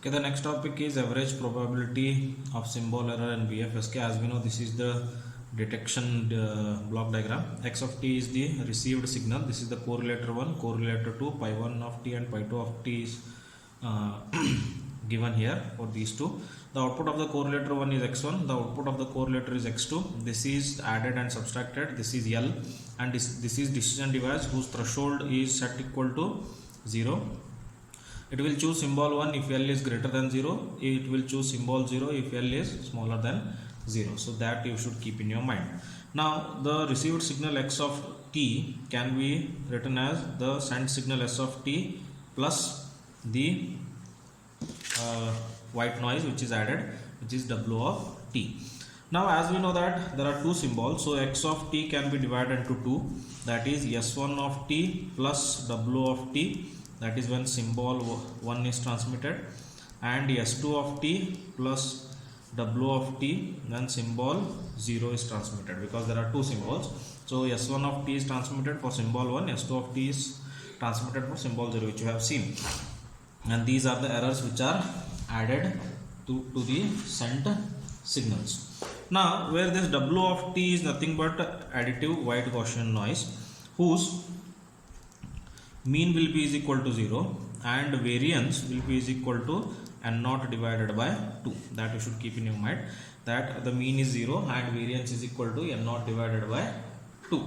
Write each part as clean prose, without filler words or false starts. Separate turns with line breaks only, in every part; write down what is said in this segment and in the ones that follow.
Okay, the next topic is average probability of symbol error in BFSK. As we know, this is the detection block diagram. X of t is the received signal. This is the correlator 1, correlator 2, pi 1 of t and pi 2 of t is given here for these two. The output of the correlator 1 is x1, the output of the correlator is x2. This is added and subtracted. This is L, and this is decision device whose threshold is set equal to 0. It will choose symbol 1 if L is greater than 0. It will choose symbol 0 if L is smaller than 0. So that you should keep in your mind. Now the received signal x of t can be written as the sent signal s of t plus the white noise which is added, which is w of t. Now as we know that there are two symbols, so x of t can be divided into two, that is s1 of t plus w of t, that is when symbol 1 is transmitted, and s2 of t plus w of t when symbol 0 is transmitted, because there are two symbols. So s1 of t is transmitted for symbol 1, s2 of t is transmitted for symbol 0, which you have seen, and these are the errors which are added to the sent signals. Now where this w of t is nothing but additive white Gaussian noise whose mean will be is equal to 0 and variance will be is equal to n naught divided by 2. That you should keep in your mind, that the mean is 0 and variance is equal to n naught divided by 2.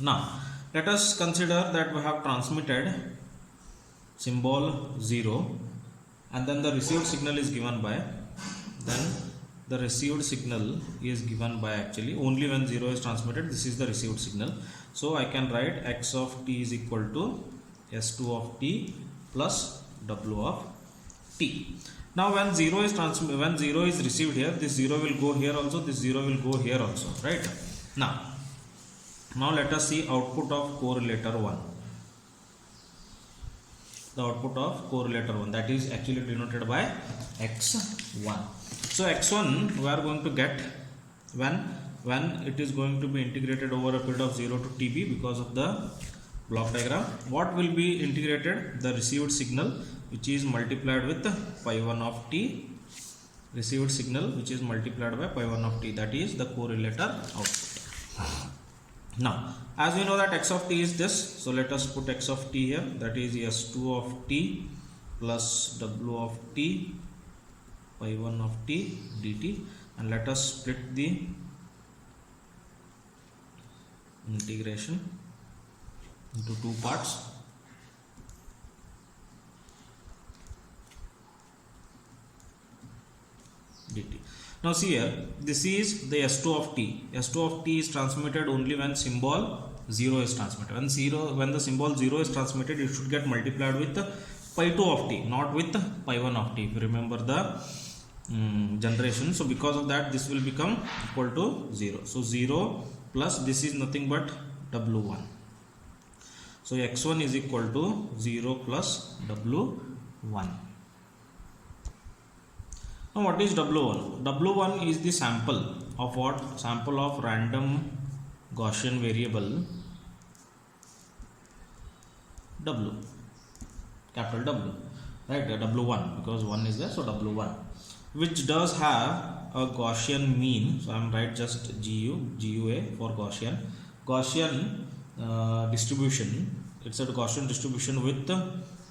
Now let us consider that we have transmitted symbol 0 and then the received signal is given by, then the received signal is given by actually only when 0 is transmitted. This is the received signal. So I can write x of t is equal to s2 of t plus w of t. Now when 0 is received here, this 0 will go here also, this 0 will go here also, right? Now let us see output of correlator 1. The output of correlator 1, that is actually denoted by x1. So x1 we are going to get when it is going to be integrated over a period of 0 to tb because of the block diagram. What will be integrated? The received signal which is multiplied with pi 1 of t, received signal which is multiplied by pi 1 of t, that is the correlator output. Now as we know that x of t is this, so let us put x of t here, that is s2 of t plus w of t pi 1 of t dt, and let us split the integration into two parts. Dt. Now see here, this is the s2 of t. s2 of t is transmitted only when symbol 0 is transmitted. When the symbol 0 is transmitted, it should get multiplied with pi 2 of t, not with pi 1 of t, if you remember the generation. So because of that, this will become equal to 0. So 0 plus this is nothing but w1. So x1 is equal to 0 plus w1. Now what is w1? w1 is the sample of what? Sample of random Gaussian variable w, capital W, right? w1, because 1 is there, so w1, which does have a Gaussian mean. So I am write just GUA for Gaussian distribution. It's a Gaussian distribution with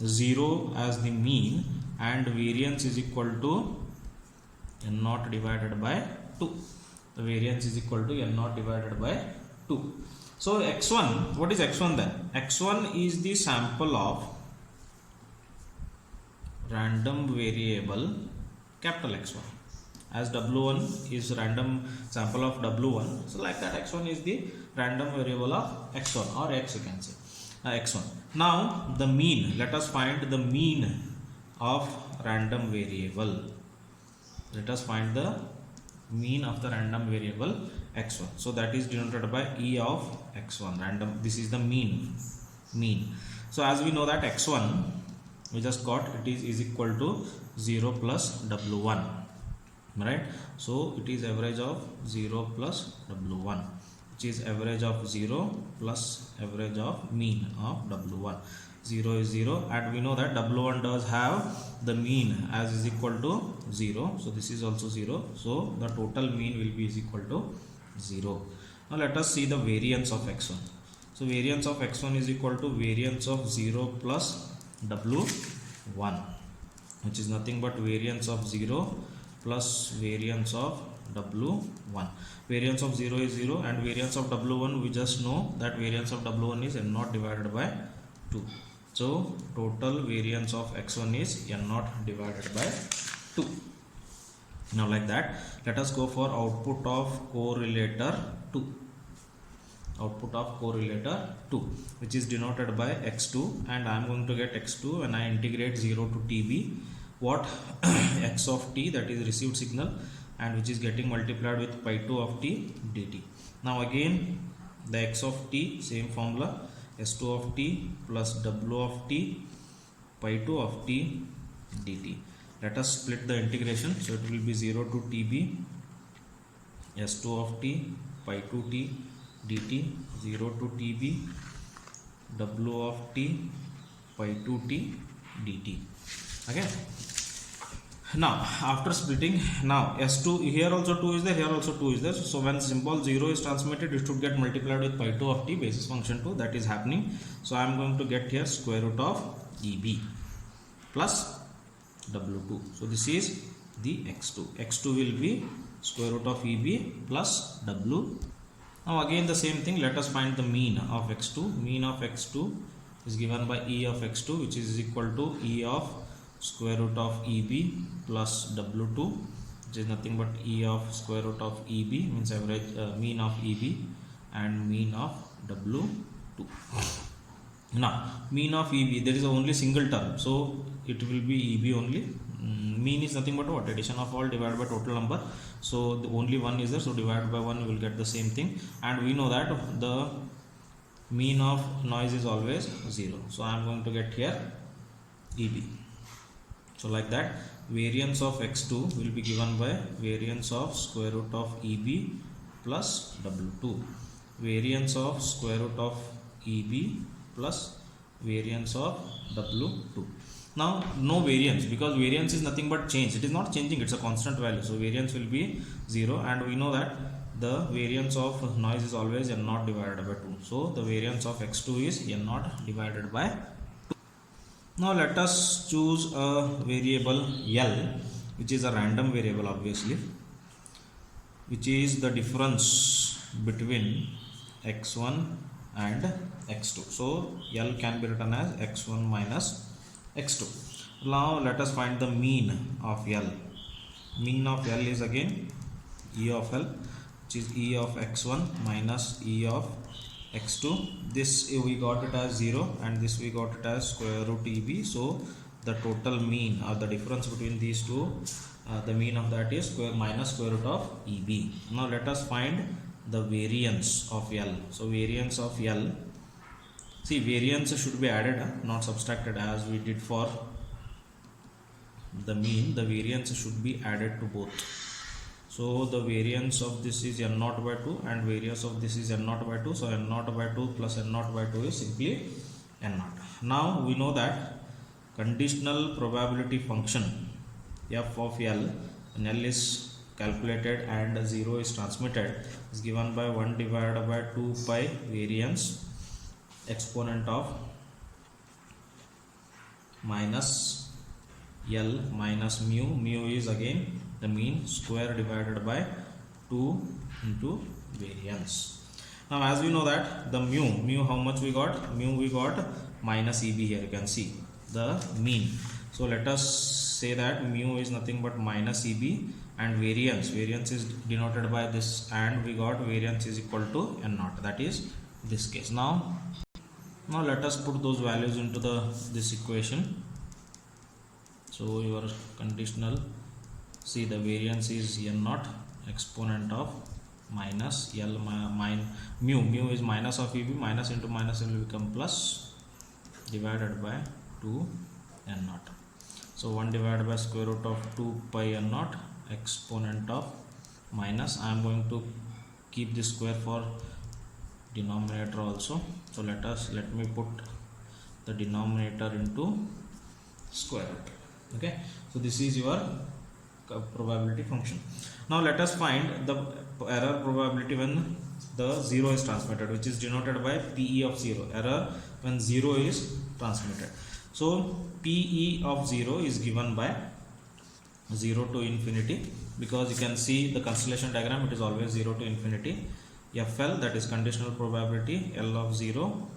0 as the mean and variance is equal to n naught divided by 2. The variance is equal to n naught divided by 2. So x1, what is x1 then? x1 is the sample of random variable capital X1, as w1 is random sample of w1, so like that x1 is the random variable of x1 or x, you can say x1. Now the mean, let us find the mean of random variable. Let us find the mean of the random variable x1. So that is denoted by e of x1, random. This is the mean. So as we know that x1 we just got, it is equal to 0 plus w1, right? So it is average of 0 plus w1, which is average of 0 plus average of mean of w1. 0 is 0, and we know that w1 does have the mean as is equal to 0, so this is also 0, so the total mean will be is equal to 0. Now let us see the variance of x1. So variance of x1 is equal to variance of 0 plus w1, which is nothing but variance of 0 plus variance of w1. Variance of 0 is 0, and variance of w1 we just know that variance of w1 is n naught divided by 2. So total variance of x1 is n naught divided by 2. Now like that, let us go for output of correlator 2. Output of correlator 2, which is denoted by x2, and I am going to get x2 when I integrate 0 to tb what x of t, that is received signal, and which is getting multiplied with pi 2 of t dt. Now again the x of t, same formula, s2 of t plus w of t pi 2 of t dt. Let us split the integration, so it will be 0 to tb s2 of t pi 2 t dt, 0 to tb w of t pi 2 t dt. Okay, now after splitting, now s2, here also 2 is there, here also 2 is there, so when symbol 0 is transmitted, it should get multiplied with pi 2 of t basis function 2, that is happening. So I am going to get here square root of eb plus w2. So this is the x2. X2 will be square root of eb plus w. Now again the same thing, let us find the mean of x2. Mean of x2 is given by e of x2, which is equal to e of square root of eb plus w2, which is nothing but e of square root of eb, means average mean of eb, and mean of w2. Now mean of eb, there is only single term, so it will be eb only. Mean is nothing but what, addition of all divided by total number, so the only one is there, so divided by 1 we will get the same thing, and we know that the mean of noise is always 0, so I am going to get here eb. So like that, variance of x2 will be given by variance of square root of eb plus w2, variance of square root of eb plus variance of w2. Now no variance, because variance is nothing but change, it is not changing, it's a constant value, so variance will be 0, and we know that the variance of noise is always n naught divided by 2, so the variance of x2 is n naught divided by 2. Now let us choose a variable L, which is a random variable obviously, which is the difference between x1 and x2. So L can be written as x1 minus x2. Now let us find the mean of L. Mean of L is again E of L, which is E of x1 minus E of x2. This we got it as 0, and this we got it as square root EB. So the total mean, or the difference between these two, the mean of that is minus square root of EB. Now let us find the variance of L. So variance of L, see, variance should be added, not subtracted, as we did for the mean. The variance should be added to both. So the variance of this is n naught by 2, and variance of this is n naught by 2. So n naught by 2 plus n naught by 2 is simply n naught. Now we know that conditional probability function f of L, when L is calculated and 0 is transmitted, is given by 1 divided by 2 pi variance exponent of minus L minus mu. Mu is again the mean, square divided by 2 into variance. Now as we know that the mu how much we got? Mu we got minus EB, here you can see the mean. So let us say that mu is nothing but minus EB, and variance is denoted by this, and we got variance is equal to n naught, that is this case. Now let us put those values into this equation. So your conditional, see, the variance is n naught exponent of minus L mu is minus of EB, minus into minus will become plus, divided by 2 n naught. So 1 divided by square root of 2 pi n naught exponent of minus, I am going to keep this square for denominator also. So let me put the denominator into square root. Okay, so this is your probability function. Now let us find the error probability when the 0 is transmitted, which is denoted by PE of 0, error when 0 is transmitted. So PE of 0 is given by 0 to infinity, because you can see the constellation diagram, it is always 0 to infinity. FL, that is conditional probability, L of 0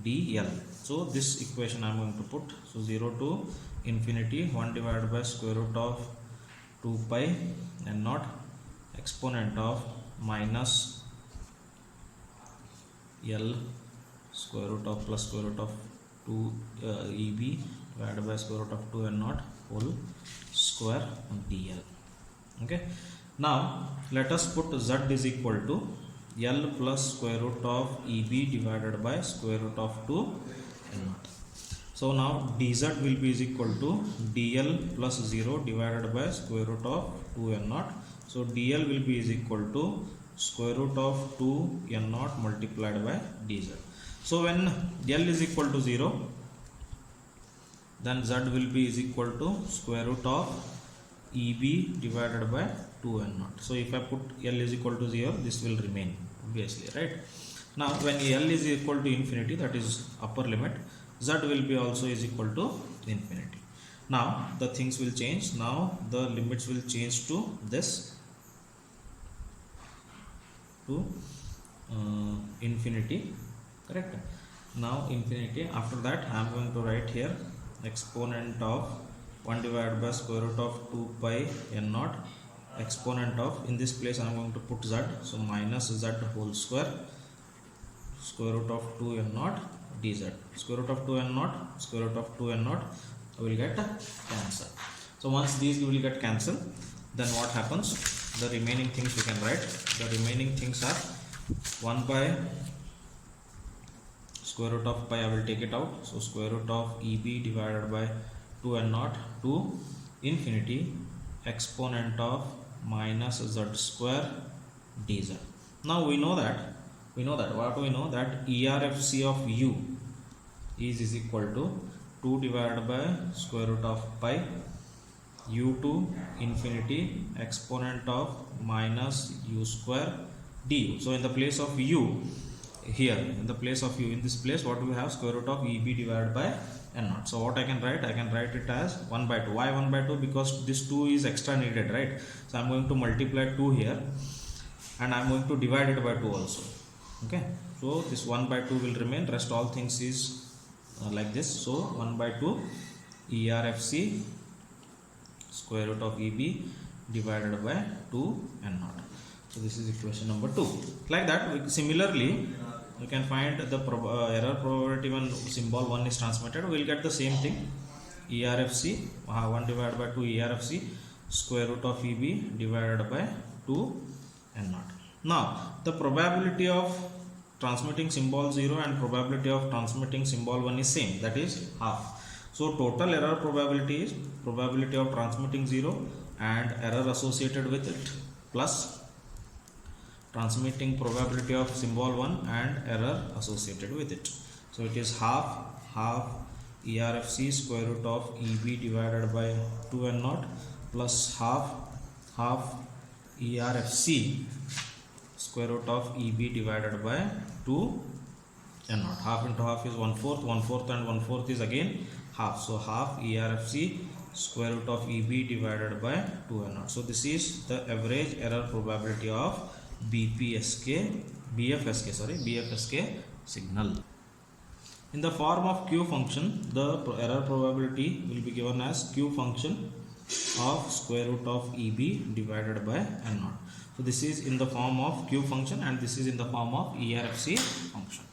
DL. So this equation I am going to put, so 0 to infinity 1 divided by square root of 2 pi and not exponent of minus L square root of plus square root of 2 EB divided by square root of 2 and not whole square DL. Okay, now let us put Z is equal to L plus square root of EB divided by square root of 2 and not. So now dz will be is equal to dl plus 0 divided by square root of 2 n naught. So dl will be is equal to square root of 2 n naught multiplied by dz. So when l is equal to 0, then z will be is equal to square root of eb divided by 2 n naught. So if I put l is equal to 0, this will remain obviously, right? Now when l is equal to infinity, that is upper limit, z will be also is equal to infinity. Now the things will change. Now the limits will change to this, to infinity, correct? Now infinity. After that I am going to write here exponent of 1 divided by square root of 2 pi n naught, exponent of, in this place I am going to put z, so minus z whole square, square root of 2 n naught dz. Square root of 2 n naught, square root of 2 n naught will get cancelled. So once these will get cancelled, then what happens? The remaining things you can write. The remaining things are 1 by square root of pi, I will take it out. So square root of EB divided by 2 n naught to infinity exponent of minus z square dz. Now we know that what do we know? That ERFC of u is equal to 2 divided by square root of pi u to infinity exponent of minus u square du. So in the place of u here, in the place of u, in this place what do we have? Square root of EB divided by n naught. So what I can write? I can write it as 1 by 2. Why 1 by 2? Because this 2 is extra needed, right? So I am going to multiply 2 here and I am going to divide it by 2 also. Okay, so this 1 by 2 will remain, rest all things is like this. So 1 by 2 ERFC square root of EB divided by 2 n naught. So this is equation number 2. Like that, similarly you can find the error probability when symbol 1 is transmitted. We will get the same thing, ERFC 1 divided by 2 ERFC square root of EB divided by 2 n naught. Now the probability of transmitting symbol 0 and probability of transmitting symbol 1 is same, that is half. So total error probability is probability of transmitting 0 and error associated with it plus transmitting probability of symbol 1 and error associated with it. So it is half ERFC square root of EB divided by 2 n naught plus half ERFC square root of EB divided by 2 n naught. Half into half is 1/4, 1/4 and 1/4 is again half. So half ERFC square root of EB divided by 2 n naught. So this is the average error probability of BFSK signal. In the form of Q function, the error probability will be given as Q function of square root of EB divided by n naught. So this is in the form of Q function and this is in the form of ERFC function.